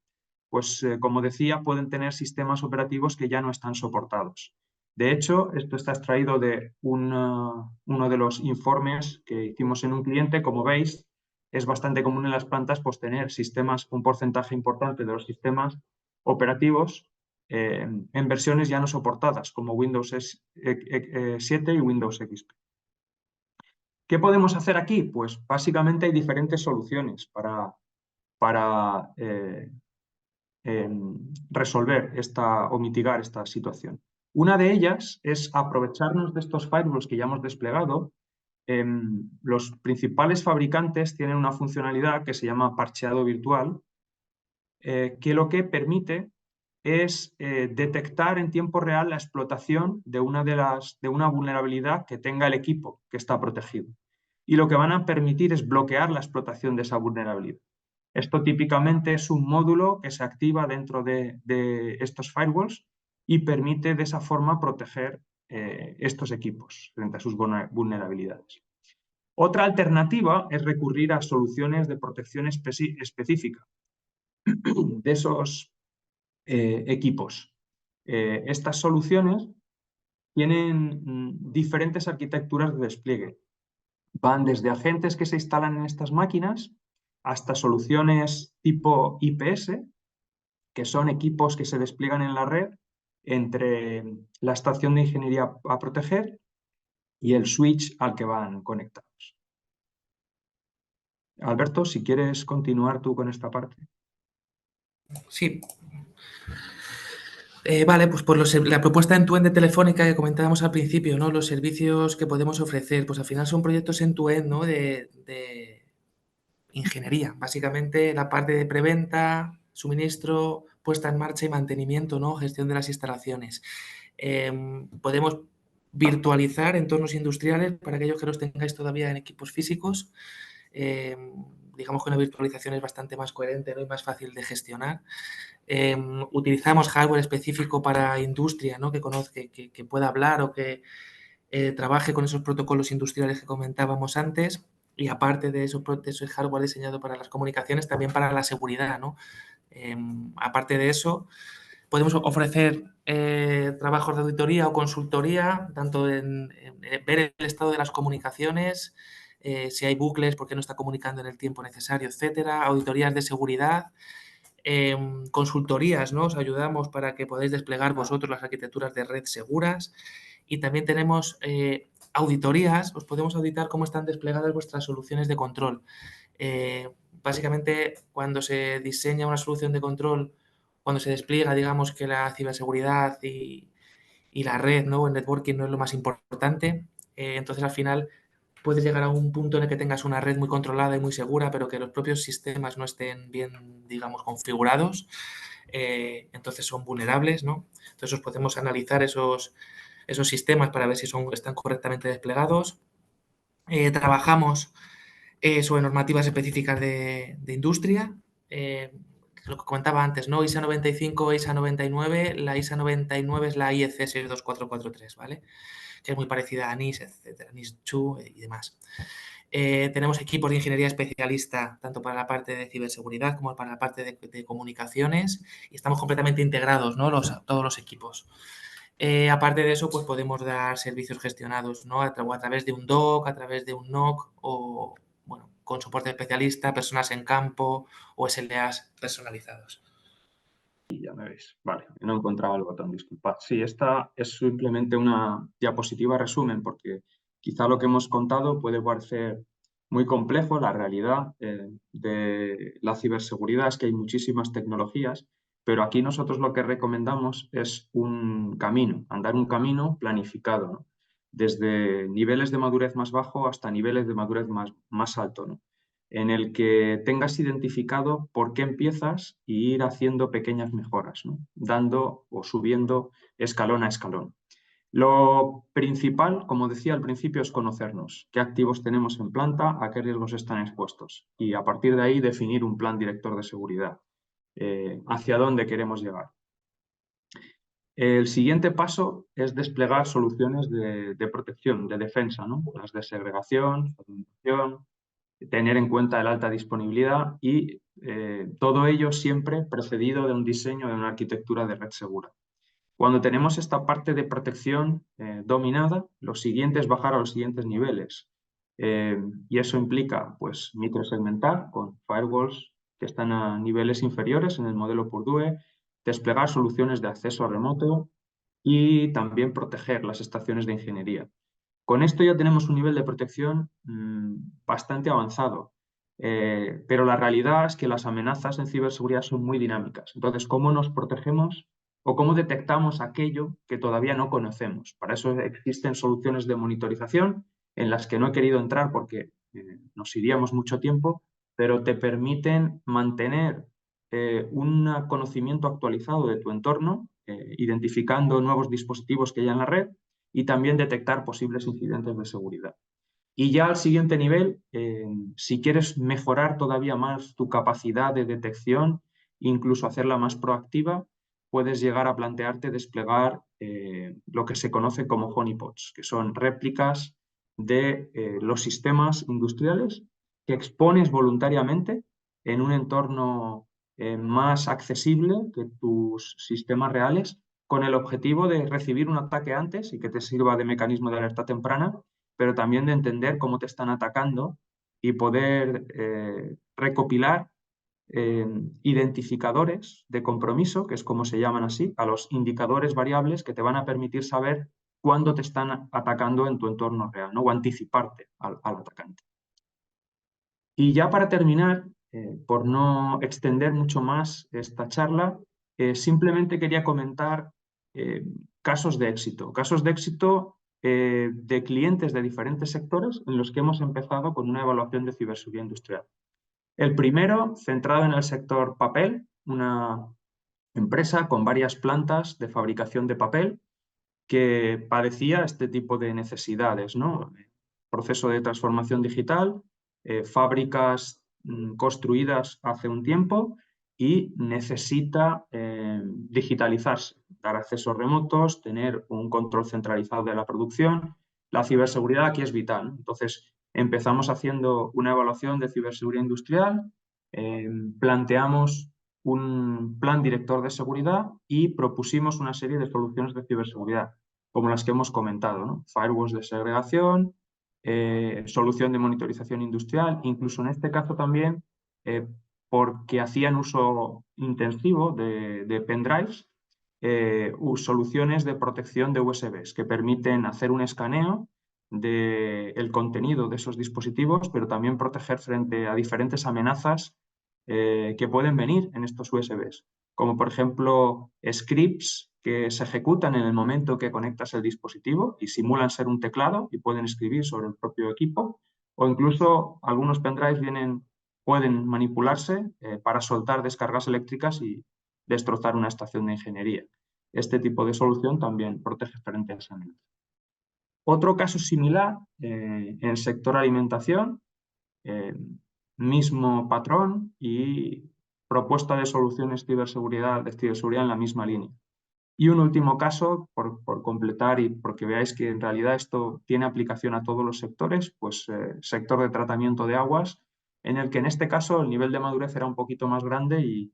pues como decía, pueden tener sistemas operativos que ya no están soportados. De hecho, esto está extraído de uno de los informes que hicimos en un cliente. Como veis, es bastante común en las plantas pues, tener sistemas, un porcentaje importante de los sistemas operativos en versiones ya no soportadas, como Windows 7 y Windows XP. ¿Qué podemos hacer aquí? Pues básicamente hay diferentes soluciones para resolver o mitigar esta situación. Una de ellas es aprovecharnos de estos firewalls que ya hemos desplegado. Los principales fabricantes tienen una funcionalidad que se llama parcheado virtual, que lo que permite es detectar en tiempo real la explotación de una vulnerabilidad que tenga el equipo que está protegido. Y lo que van a permitir es bloquear la explotación de esa vulnerabilidad. Esto típicamente es un módulo que se activa dentro de estos firewalls y permite de esa forma proteger estos equipos frente a sus vulnerabilidades. Otra alternativa es recurrir a soluciones de protección específica de esos equipos. Estas soluciones tienen diferentes arquitecturas de despliegue. Van desde agentes que se instalan en estas máquinas hasta soluciones tipo IPS, que son equipos que se despliegan en la red entre la estación de ingeniería a proteger y el switch al que van conectados. Alberto, si quieres continuar tú con esta parte. Sí. Vale, pues por la propuesta end-to-end de Telefónica que comentábamos al principio, ¿no? Los servicios que podemos ofrecer, pues al final son proyectos end-to-end, ¿no? De ingeniería. Básicamente la parte de preventa, suministro, puesta en marcha y mantenimiento, ¿no? Gestión de las instalaciones. Podemos virtualizar entornos industriales para aquellos que los tengáis todavía en equipos físicos. Digamos que una virtualización es bastante más coherente, ¿no? Y más fácil de gestionar. Utilizamos hardware específico para industria, ¿no? Que conozca, que pueda hablar o que trabaje con esos protocolos industriales que comentábamos antes. Y aparte de eso, ese hardware diseñado para las comunicaciones, también para la seguridad, ¿no? Aparte de eso, podemos ofrecer trabajos de auditoría o consultoría, tanto en ver el estado de las comunicaciones, si hay bucles, por qué no está comunicando en el tiempo necesario, etcétera, auditorías de seguridad, consultorías, ¿no? Os ayudamos para que podáis desplegar vosotros las arquitecturas de red seguras y también tenemos auditorías, os podemos auditar cómo están desplegadas vuestras soluciones de control. Básicamente, cuando se diseña una solución de control, cuando se despliega, digamos que la ciberseguridad y la red, ¿no? El networking no es lo más importante, entonces al final puedes llegar a un punto en el que tengas una red muy controlada y muy segura, pero que los propios sistemas no estén bien, digamos, configurados, entonces son vulnerables, ¿no? Entonces podemos analizar esos sistemas para ver si están correctamente desplegados. Trabajamos sobre normativas específicas de industria, lo que comentaba antes, ¿no? ISA 95, ISA 99, la ISA 99 es la IEC 62443, ¿vale? Que es muy parecida a NIS, etcétera, NIS2 y demás. Tenemos equipos de ingeniería especialista tanto para la parte de ciberseguridad como para la parte de comunicaciones y estamos completamente integrados, ¿no? Todos los equipos. Aparte de eso, pues podemos dar servicios gestionados, ¿no? A través de un DOC, a través de un NOC o, bueno, con soporte especialista, personas en campo o SLAs personalizados. Ya me veis. Vale, no encontraba el botón, disculpad. Sí, esta es simplemente una diapositiva resumen, porque quizá lo que hemos contado puede parecer muy complejo. La realidad de la ciberseguridad es que hay muchísimas tecnologías, pero aquí nosotros lo que recomendamos es un camino, andar un camino planificado, ¿no? Desde niveles de madurez más bajo hasta niveles de madurez más alto, ¿no? En el que tengas identificado por qué empiezas y ir haciendo pequeñas mejoras, ¿no? Dando o subiendo escalón a escalón. Lo principal, como decía al principio, es conocernos qué activos tenemos en planta, a qué riesgos están expuestos y a partir de ahí definir un plan director de seguridad, hacia dónde queremos llegar. El siguiente paso es desplegar soluciones de protección, de defensa, ¿no? Las de segregación, fragmentación, tener en cuenta el alta disponibilidad y todo ello siempre precedido de un diseño de una arquitectura de red segura. Cuando tenemos esta parte de protección dominada, lo siguiente es bajar a los siguientes niveles. Y eso implica, pues, microsegmentar con firewalls que están a niveles inferiores en el modelo Purdue, desplegar soluciones de acceso remoto y también proteger las estaciones de ingeniería. Con esto ya tenemos un nivel de protección bastante avanzado, pero la realidad es que las amenazas en ciberseguridad son muy dinámicas. Entonces, ¿cómo nos protegemos o cómo detectamos aquello que todavía no conocemos? Para eso existen soluciones de monitorización en las que no he querido entrar porque nos iríamos mucho tiempo, pero te permiten mantener un conocimiento actualizado de tu entorno, identificando nuevos dispositivos que hay en la red y también detectar posibles incidentes de seguridad. Y ya al siguiente nivel, si quieres mejorar todavía más tu capacidad de detección, incluso hacerla más proactiva, puedes llegar a plantearte desplegar lo que se conoce como honeypots, que son réplicas de los sistemas industriales que expones voluntariamente en un entorno más accesible que tus sistemas reales, con el objetivo de recibir un ataque antes y que te sirva de mecanismo de alerta temprana, pero también de entender cómo te están atacando y poder recopilar identificadores de compromiso, que es como se llaman así, a los indicadores variables que te van a permitir saber cuándo te están atacando en tu entorno real, ¿no? O anticiparte al atacante. Y ya para terminar, por no extender mucho más esta charla, simplemente quería comentar casos de éxito de clientes de diferentes sectores en los que hemos empezado con una evaluación de ciberseguridad industrial. El primero, centrado en el sector papel, una empresa con varias plantas de fabricación de papel que padecía este tipo de necesidades, ¿no? Proceso de transformación digital, fábricas construidas hace un tiempo y necesita digitalizarse, dar accesos remotos, tener un control centralizado de la producción. La ciberseguridad aquí es vital. Entonces, empezamos haciendo una evaluación de ciberseguridad industrial, planteamos un plan director de seguridad y propusimos una serie de soluciones de ciberseguridad, como las que hemos comentado, ¿no? Firewalls de segregación, solución de monitorización industrial, incluso en este caso también porque hacían uso intensivo de pendrives, soluciones de protección de USBs que permiten hacer un escaneo del contenido de esos dispositivos, pero también proteger frente a diferentes amenazas que pueden venir en estos USBs, como por ejemplo scripts que se ejecutan en el momento que conectas el dispositivo y simulan ser un teclado y pueden escribir sobre el propio equipo, o incluso algunos pendrives pueden manipularse para soltar descargas eléctricas y destrozar una estación de ingeniería. Este tipo de solución también protege frente a esa amenaza. Otro caso similar en el sector alimentación, mismo patrón y propuesta de soluciones de ciberseguridad en la misma línea. Y un último caso, por completar y porque veáis que en realidad esto tiene aplicación a todos los sectores, pues sector de tratamiento de aguas, en el que en este caso el nivel de madurez era un poquito más grande y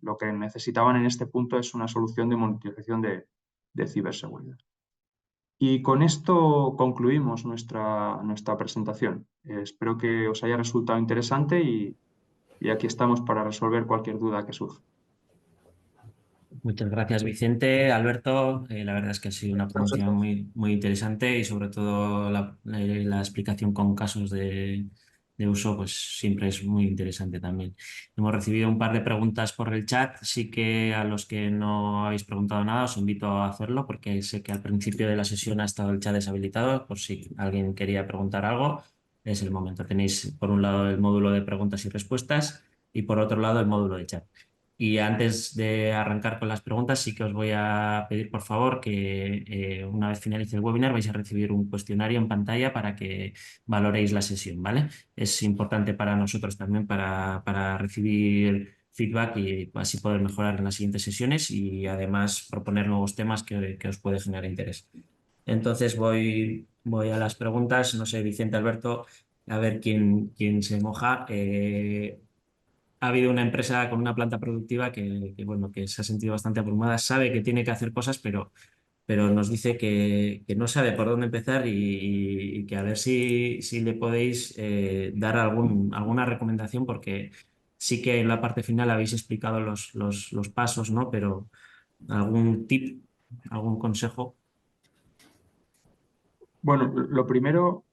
lo que necesitaban en este punto es una solución de monitorización de ciberseguridad. Y con esto concluimos nuestra presentación. Espero que os haya resultado interesante y aquí estamos para resolver cualquier duda que surja. Muchas gracias, Vicente. Alberto, la verdad es que ha sido una ponencia Nosotros. muy interesante y sobre todo la explicación con casos de uso, pues siempre es muy interesante también. Hemos recibido un par de preguntas por el chat. Sí que a los que no habéis preguntado nada os invito a hacerlo porque sé que al principio de la sesión ha estado el chat deshabilitado. Por si alguien quería preguntar algo, es el momento. Tenéis por un lado el módulo de preguntas y respuestas y por otro lado el módulo de chat. Y antes de arrancar con las preguntas, sí que os voy a pedir, por favor, que una vez finalice el webinar vais a recibir un cuestionario en pantalla para que valoréis la sesión, ¿vale? Es importante para nosotros también para recibir feedback y así poder mejorar en las siguientes sesiones y además proponer nuevos temas que os puede generar interés. Entonces voy a las preguntas. No sé, Vicente, Alberto, a ver quién se moja. Ha habido una empresa con una planta productiva bueno, que se ha sentido bastante abrumada, sabe que tiene que hacer cosas, pero nos dice que no sabe por dónde empezar y que a ver si le podéis dar alguna recomendación, porque sí que en la parte final habéis explicado los pasos, ¿no? Pero algún tip, algún consejo. Bueno, lo primero,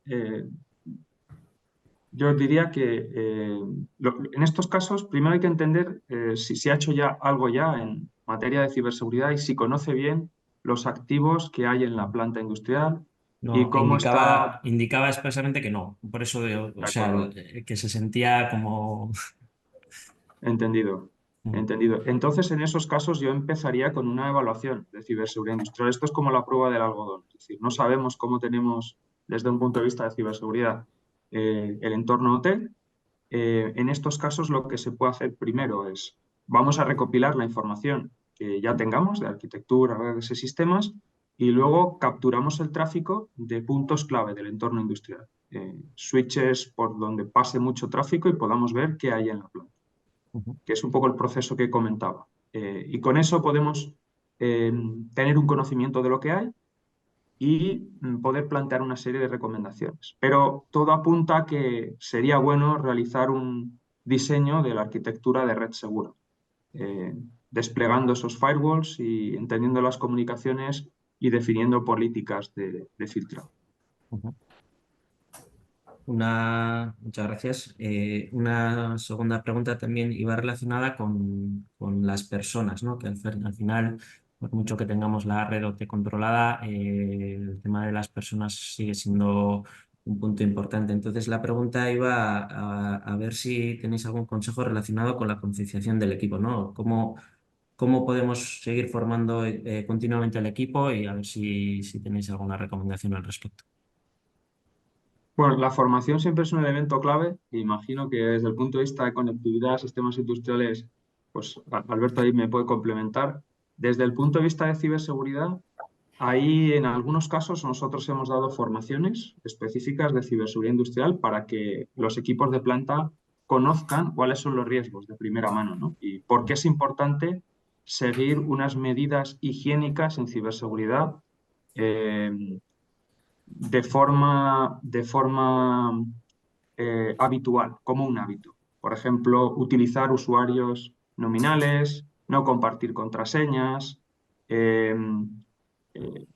yo diría que en estos casos primero hay que entender si se ha hecho ya algo ya en materia de ciberseguridad y si conoce bien los activos que hay en la planta industrial y No, cómo está. indicaba expresamente que no. Por eso, o De sea, acuerdo. que se sentía como... Entendido, entendido. Entonces, en esos casos yo empezaría con una evaluación de ciberseguridad industrial. Esto es como la prueba del algodón. Es decir, no sabemos cómo tenemos, desde un punto de vista de ciberseguridad, el entorno hotel. En estos casos, lo que se puede hacer primero es, vamos a recopilar la información que ya tengamos de arquitectura, redes y sistemas, y luego capturamos el tráfico de puntos clave del entorno industrial. Switches por donde pase mucho tráfico y podamos ver qué hay en la planta, que es un poco el proceso que comentaba. Y con eso podemos tener un conocimiento de lo que hay y poder plantear una serie de recomendaciones. Pero todo apunta a que sería bueno realizar un diseño de la arquitectura de red segura, desplegando esos firewalls y entendiendo las comunicaciones y definiendo políticas de filtrado. Muchas gracias. Una segunda pregunta también iba relacionada con las personas, ¿no? Que al final, por mucho que tengamos la red OT controlada, el tema de las personas sigue siendo un punto importante. Entonces, la pregunta iba a ver si tenéis algún consejo relacionado con la concienciación del equipo, ¿no? ¿Cómo podemos seguir formando continuamente al equipo y a ver si tenéis alguna recomendación al respecto? Bueno, la formación siempre es un elemento clave e imagino que desde el punto de vista de conectividad, sistemas industriales, pues Alberto ahí me puede complementar. Desde el punto de vista de ciberseguridad, ahí en algunos casos nosotros hemos dado formaciones específicas de ciberseguridad industrial para que los equipos de planta conozcan cuáles son los riesgos de primera mano, ¿no? Y por qué es importante seguir unas medidas higiénicas en ciberseguridad de forma habitual, como un hábito. Por ejemplo, utilizar usuarios nominales, no compartir contraseñas,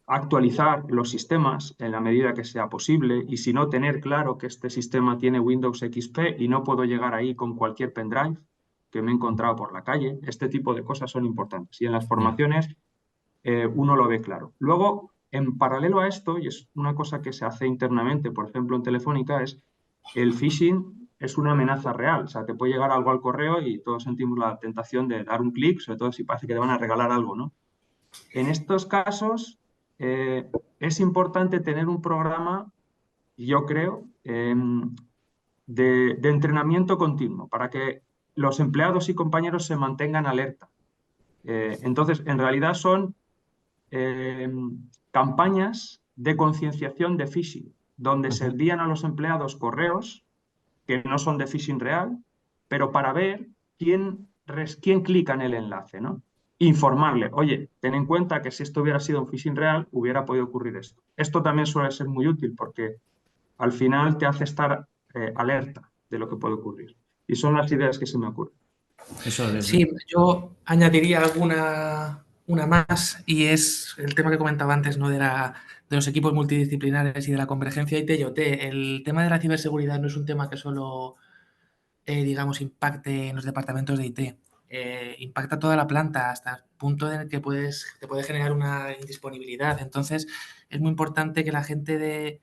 actualizar los sistemas en la medida que sea posible y si no, tener claro que este sistema tiene Windows XP y no puedo llegar ahí con cualquier pendrive que me he encontrado por la calle. Este tipo de cosas son importantes y en las formaciones uno lo ve claro. Luego, en paralelo a esto, y es una cosa que se hace internamente, por ejemplo, en Telefónica, es el phishing es una amenaza real. O sea, te puede llegar algo al correo y todos sentimos la tentación de dar un clic, sobre todo si parece que te van a regalar algo, ¿no? En estos casos, es importante tener un programa, yo creo, de entrenamiento continuo para que los empleados y compañeros se mantengan alerta. Entonces, en realidad son campañas de concienciación de phishing, donde se envían a los empleados correos que no son de phishing real, pero para ver quién clica en el enlace, ¿no? Informarle, oye, ten en cuenta que si esto hubiera sido un phishing real, hubiera podido ocurrir esto. Esto también suele ser muy útil porque al final te hace estar alerta de lo que puede ocurrir. Y son las ideas que se me ocurren. Eso desde... Sí, yo añadiría una más, y es el tema que comentaba antes, ¿no? De los equipos multidisciplinares y de la convergencia IT y OT. El tema de la ciberseguridad no es un tema que solo, digamos, impacte en los departamentos de IT. Impacta toda la planta hasta el punto en el que te puede generar una indisponibilidad. Entonces, es muy importante que la gente de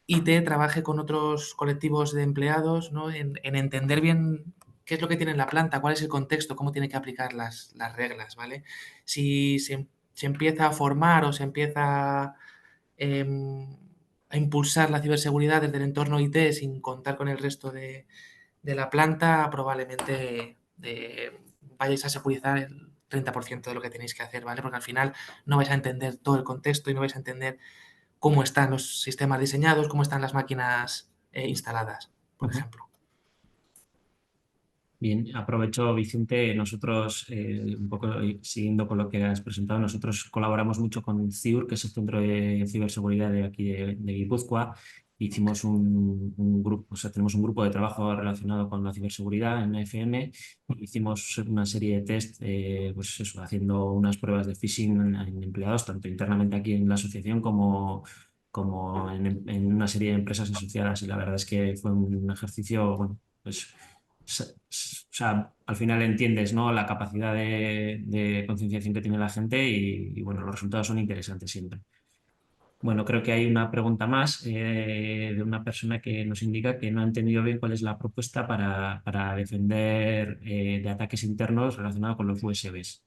IT trabaje con otros colectivos de empleados, ¿no? En entender bien qué es lo que tiene en la planta, cuál es el contexto, cómo tiene que aplicar las reglas, ¿vale? Si se empieza a formar o se empieza a impulsar la ciberseguridad desde el entorno IT sin contar con el resto de la planta, probablemente vayáis a securizar el 30% de lo que tenéis que hacer, ¿vale? Porque al final no vais a entender todo el contexto y no vais a entender cómo están los sistemas diseñados, cómo están las máquinas instaladas, por ejemplo. Bien, aprovecho, Vicente, nosotros, un poco siguiendo con lo que has presentado, nosotros colaboramos mucho con CIUR, que es el Centro de Ciberseguridad de aquí de Guipúzcoa. Hicimos un grupo, o sea, tenemos un grupo de trabajo relacionado con la ciberseguridad en AFM. Hicimos una serie de test, pues eso, haciendo unas pruebas de phishing en empleados, tanto internamente aquí en la asociación como en una serie de empresas asociadas. Y la verdad es que fue un ejercicio, bueno, pues o sea, al final entiendes, ¿no?, la capacidad de concienciación que tiene la gente y, bueno, los resultados son interesantes siempre. Bueno, creo que hay una pregunta más de una persona que nos indica que no ha entendido bien cuál es la propuesta para defender de ataques internos relacionados con los USBs.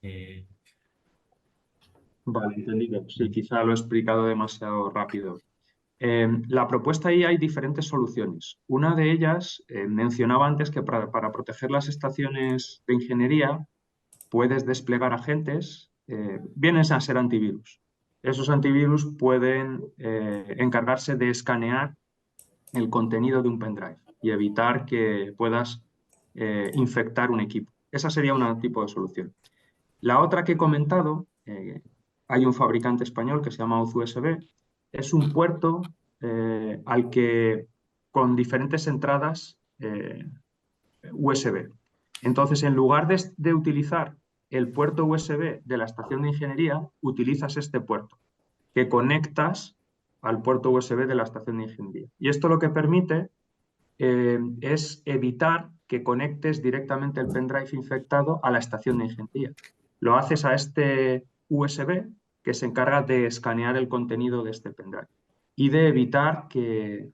Vale, entendido. Sí, quizá lo he explicado demasiado rápido. La propuesta ahí hay diferentes soluciones. Una de ellas, mencionaba antes que para proteger las estaciones de ingeniería puedes desplegar agentes, vienen a ser antivirus. Esos antivirus pueden encargarse de escanear el contenido de un pendrive y evitar que puedas infectar un equipo. Esa sería un tipo de solución. La otra que he comentado, hay un fabricante español que se llama USB, es un puerto al que con diferentes entradas USB. Entonces, en lugar de utilizar el puerto USB de la estación de ingeniería, utilizas este puerto que conectas al puerto USB de la estación de ingeniería. Y esto lo que permite es evitar que conectes directamente el pendrive infectado a la estación de ingeniería. Lo haces a este USB que se encarga de escanear el contenido de este pendrive y de evitar que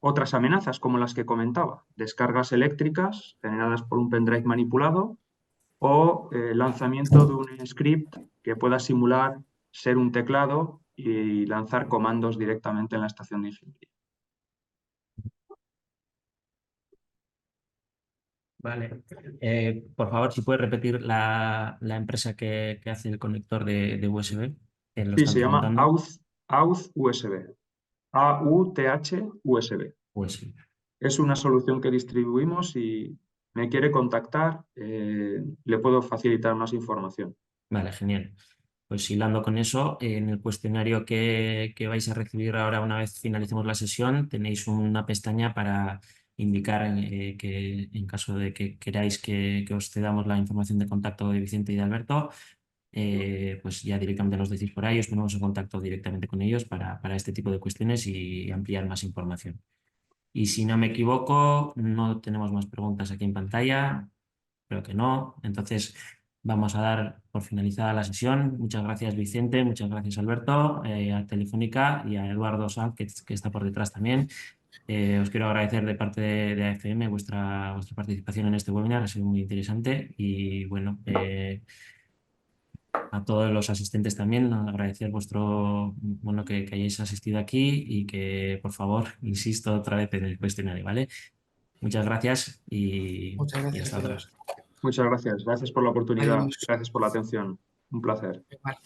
otras amenazas como las que comentaba, descargas eléctricas generadas por un pendrive manipulado o lanzamiento de un script que pueda simular ser un teclado y lanzar comandos directamente en la estación de ingeniería. Vale. Por favor, si puedes repetir la empresa que hace el conector de USB, que lo Sí, están se llama preguntando. Auth USB. AUTH USB. USB. Es una solución que distribuimos y me quiere contactar, le puedo facilitar más información. Vale, genial. Pues hilando con eso, en el cuestionario que vais a recibir ahora una vez finalicemos la sesión, tenéis una pestaña para indicar que en caso de que queráis que os cedamos la información de contacto de Vicente y de Alberto, pues ya directamente nos decís por ahí, os ponemos en contacto directamente con ellos para este tipo de cuestiones y ampliar más información. Y si no me equivoco, no tenemos más preguntas aquí en pantalla. Creo que no. Entonces, vamos a dar por finalizada la sesión. Muchas gracias, Vicente. Muchas gracias, Alberto, a Telefónica y a Eduardo Sanz, que está por detrás también. Os quiero agradecer de parte de AFM vuestra participación en este webinar. Ha sido muy interesante. Y bueno, a todos los asistentes también, agradecer bueno, que hayáis asistido aquí y que, por favor, insisto otra vez en el cuestionario, ¿vale? Muchas gracias y, Muchas y gracias hasta a otra. todos. Muchas gracias. Gracias por la oportunidad. Adiós. Gracias por la atención. Un placer. Igual.